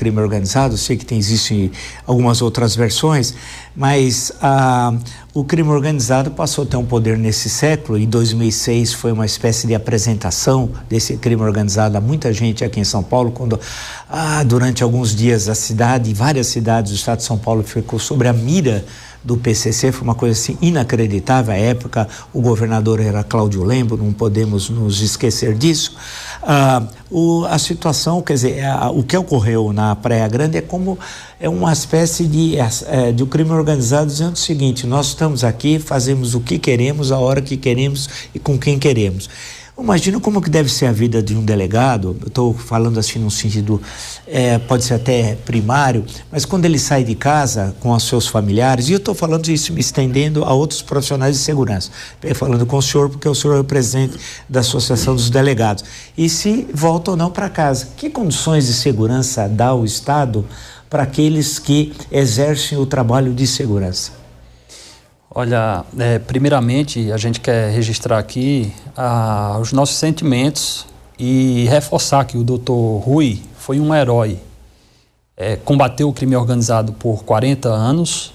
crime organizado. Eu sei que existem algumas outras versões, mas o crime organizado passou a ter um poder nesse século. Em 2006 foi uma espécie de apresentação desse crime organizado a muita gente aqui em São Paulo, quando durante alguns dias a cidade, várias cidades do estado de São Paulo ficou sobre a mira do PCC. Foi uma coisa assim inacreditável. À época o governador era Cláudio Lembo, não podemos nos esquecer disso. A situação, quer dizer, o que ocorreu na Praia Grande é uma espécie de um crime organizado dizendo o seguinte: nós estamos aqui, fazemos o que queremos, a hora que queremos e com quem queremos. Imagina como que deve ser a vida de um delegado. Eu estou falando assim num sentido, pode ser até primário, mas quando ele sai de casa com os seus familiares, e eu estou falando isso me estendendo a outros profissionais de segurança, falando com o senhor, porque o senhor é o presidente da Associação dos Delegados, e se volta ou não para casa. Que condições de segurança dá o Estado para aqueles que exercem o trabalho de segurança? Olha, primeiramente a gente quer registrar aqui os nossos sentimentos e reforçar que o Dr. Rui foi um herói. Combateu o crime organizado por 40 anos,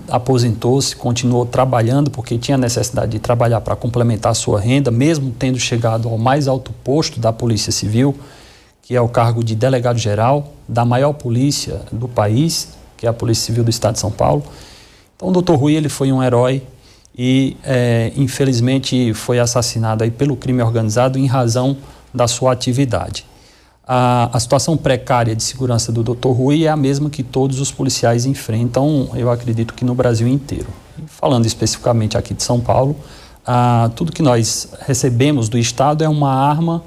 aposentou-se, continuou trabalhando porque tinha necessidade de trabalhar para complementar a sua renda, mesmo tendo chegado ao mais alto posto da Polícia Civil, que é o cargo de delegado-geral da maior polícia do país, que é a Polícia Civil do Estado de São Paulo. Então, o Dr. Rui, ele foi um herói e, infelizmente, foi assassinado aí pelo crime organizado em razão da sua atividade. A situação precária de segurança do Dr. Rui é a mesma que todos os policiais enfrentam, eu acredito que no Brasil inteiro. Falando especificamente aqui de São Paulo, tudo que nós recebemos do Estado é uma arma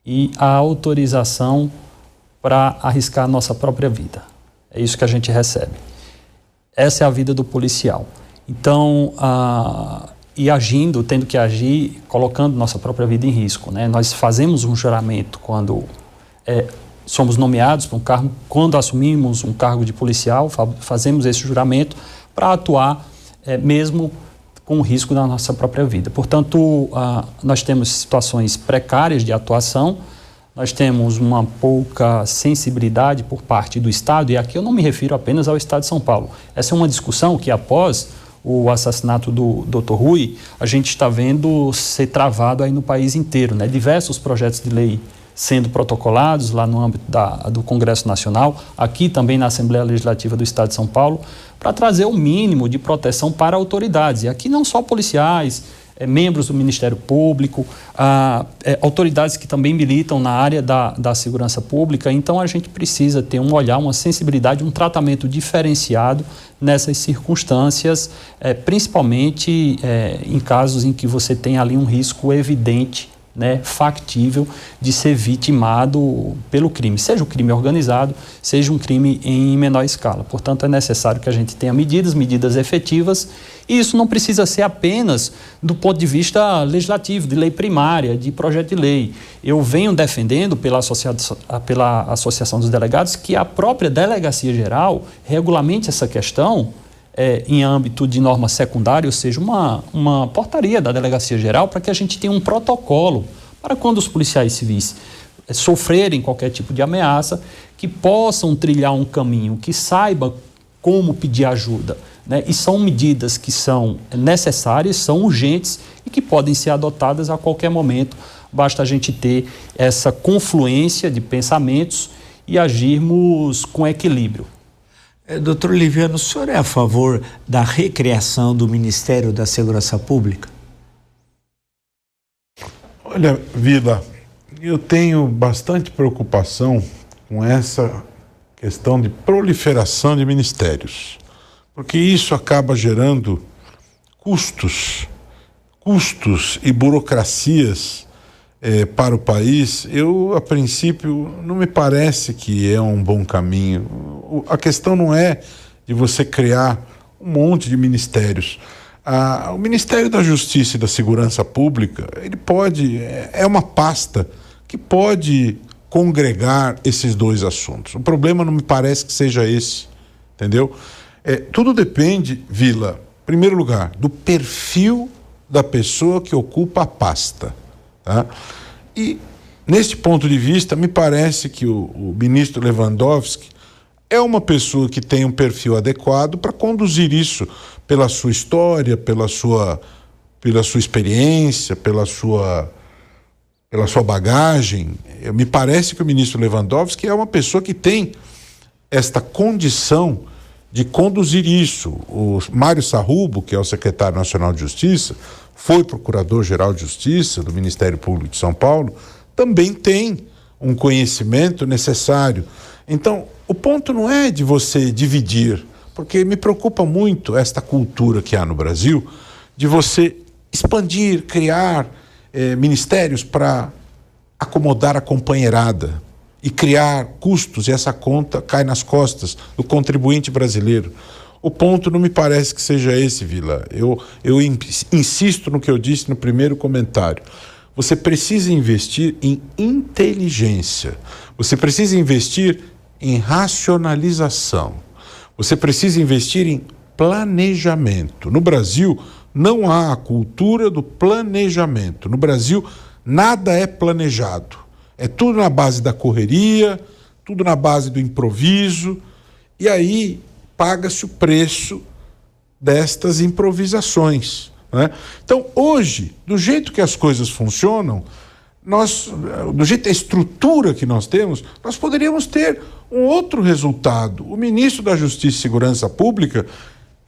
e a autorização para arriscar a nossa própria vida. É isso que a gente recebe. Essa é a vida do policial. Então, e agindo, tendo que agir, colocando nossa própria vida em risco, né? Nós fazemos um juramento quando somos nomeados para um cargo, quando assumimos um cargo de policial, fazemos esse juramento para atuar mesmo com o risco da nossa própria vida. Portanto, nós temos situações precárias de atuação, nós temos uma pouca sensibilidade por parte do Estado, e aqui eu não me refiro apenas ao Estado de São Paulo. Essa é uma discussão que, após o assassinato do Dr. Rui, a gente está vendo ser travado aí no país inteiro, né? Diversos projetos de lei sendo protocolados lá no âmbito do Congresso Nacional, aqui também na Assembleia Legislativa do Estado de São Paulo, para trazer o mínimo de proteção para autoridades. E aqui não só policiais, membros do Ministério Público, autoridades que também militam na área da segurança pública. Então a gente precisa ter um olhar, uma sensibilidade, um tratamento diferenciado nessas circunstâncias, principalmente em casos em que você tem ali um risco evidente, né, factível de ser vitimado pelo crime, seja um crime organizado, seja um crime em menor escala. Portanto, é necessário que a gente tenha medidas efetivas, e isso não precisa ser apenas do ponto de vista legislativo, de lei primária, de projeto de lei. Eu venho defendendo pela Associação dos Delegados que a própria Delegacia Geral regulamente essa questão em âmbito de norma secundária, ou seja, uma portaria da Delegacia Geral, para que a gente tenha um protocolo para quando os policiais civis sofrerem qualquer tipo de ameaça, que possam trilhar um caminho, que saiba como pedir ajuda, né? E são medidas que são necessárias, são urgentes e que podem ser adotadas a qualquer momento. Basta a gente ter essa confluência de pensamentos e agirmos com equilíbrio. Doutor Liviano, o senhor é a favor da recriação do Ministério da Segurança Pública? Olha, Vila, eu tenho bastante preocupação com essa questão de proliferação de ministérios, porque isso acaba gerando custos e burocracias para o país. Eu, a princípio, não me parece que é um bom caminho. A questão não é de você criar um monte de ministérios. O Ministério da Justiça e da Segurança Pública, ele pode, é uma pasta que pode congregar esses dois assuntos. O problema não me parece que seja esse, entendeu? Tudo depende, Vila, em primeiro lugar, do perfil da pessoa que ocupa a pasta. Tá? E neste ponto de vista, me parece que o ministro Lewandowski é uma pessoa que tem um perfil adequado para conduzir isso pela sua história, pela sua experiência, pela sua bagagem. Me parece que o ministro Lewandowski é uma pessoa que tem esta condição de conduzir isso. O Mário Sarrubo, que é o secretário nacional de Justiça, foi procurador-geral de Justiça do Ministério Público de São Paulo, também tem um conhecimento necessário. Então, o ponto não é de você dividir, porque me preocupa muito esta cultura que há no Brasil de você expandir, criar ministérios para acomodar a companheirada e criar custos, e essa conta cai nas costas do contribuinte brasileiro. O ponto não me parece que seja esse, Vila. Eu insisto no que eu disse no primeiro comentário. Você precisa investir em inteligência, você precisa investir em racionalização, você precisa investir em planejamento. No Brasil, não há a cultura do planejamento. No Brasil, nada é planejado. É tudo na base da correria, tudo na base do improviso, e aí paga-se o preço destas improvisações, né? Então, hoje, do jeito que as coisas funcionam, do jeito da estrutura que nós temos, nós poderíamos ter um outro resultado. O ministro da Justiça e Segurança Pública,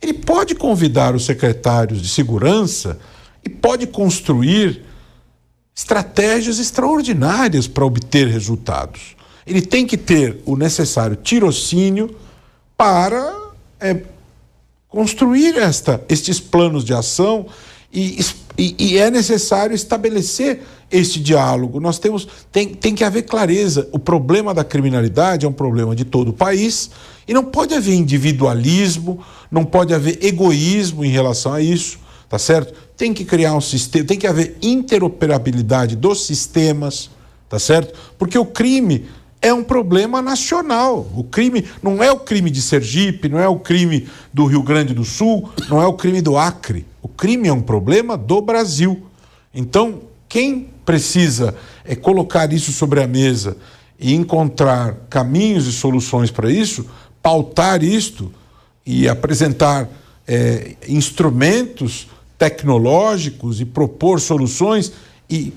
ele pode convidar os secretários de segurança e pode construir estratégias extraordinárias para obter resultados. Ele tem que ter o necessário tirocínio para construir estes planos de ação e é necessário estabelecer este diálogo. Tem que haver clareza. O problema da criminalidade é um problema de todo o país e não pode haver individualismo, não pode haver egoísmo em relação a isso, tá certo? Tem que criar um sistema, tem que haver interoperabilidade dos sistemas, tá certo? Porque o crime é um problema nacional. O crime não é o crime de Sergipe, não é o crime do Rio Grande do Sul, não é o crime do Acre. O crime é um problema do Brasil. Então, quem precisa colocar isso sobre a mesa e encontrar caminhos e soluções para isso, pautar isto e apresentar instrumentos tecnológicos e propor soluções e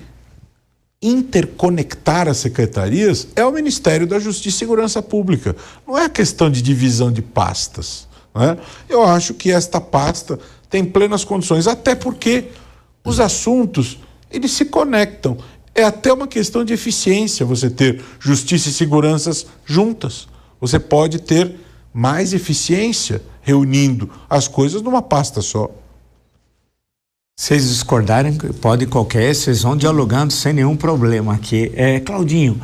interconectar as secretarias, é o Ministério da Justiça e Segurança Pública. Não é questão de divisão de pastas, né? Eu acho que esta pasta tem plenas condições, até porque os assuntos, eles se conectam. É até uma questão de eficiência você ter justiça e segurança juntas. Você pode ter mais eficiência reunindo as coisas numa pasta só. Vocês discordarem, pode qualquer, vocês vão dialogando sem nenhum problema aqui. Claudinho,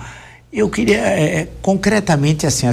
eu queria concretamente assim,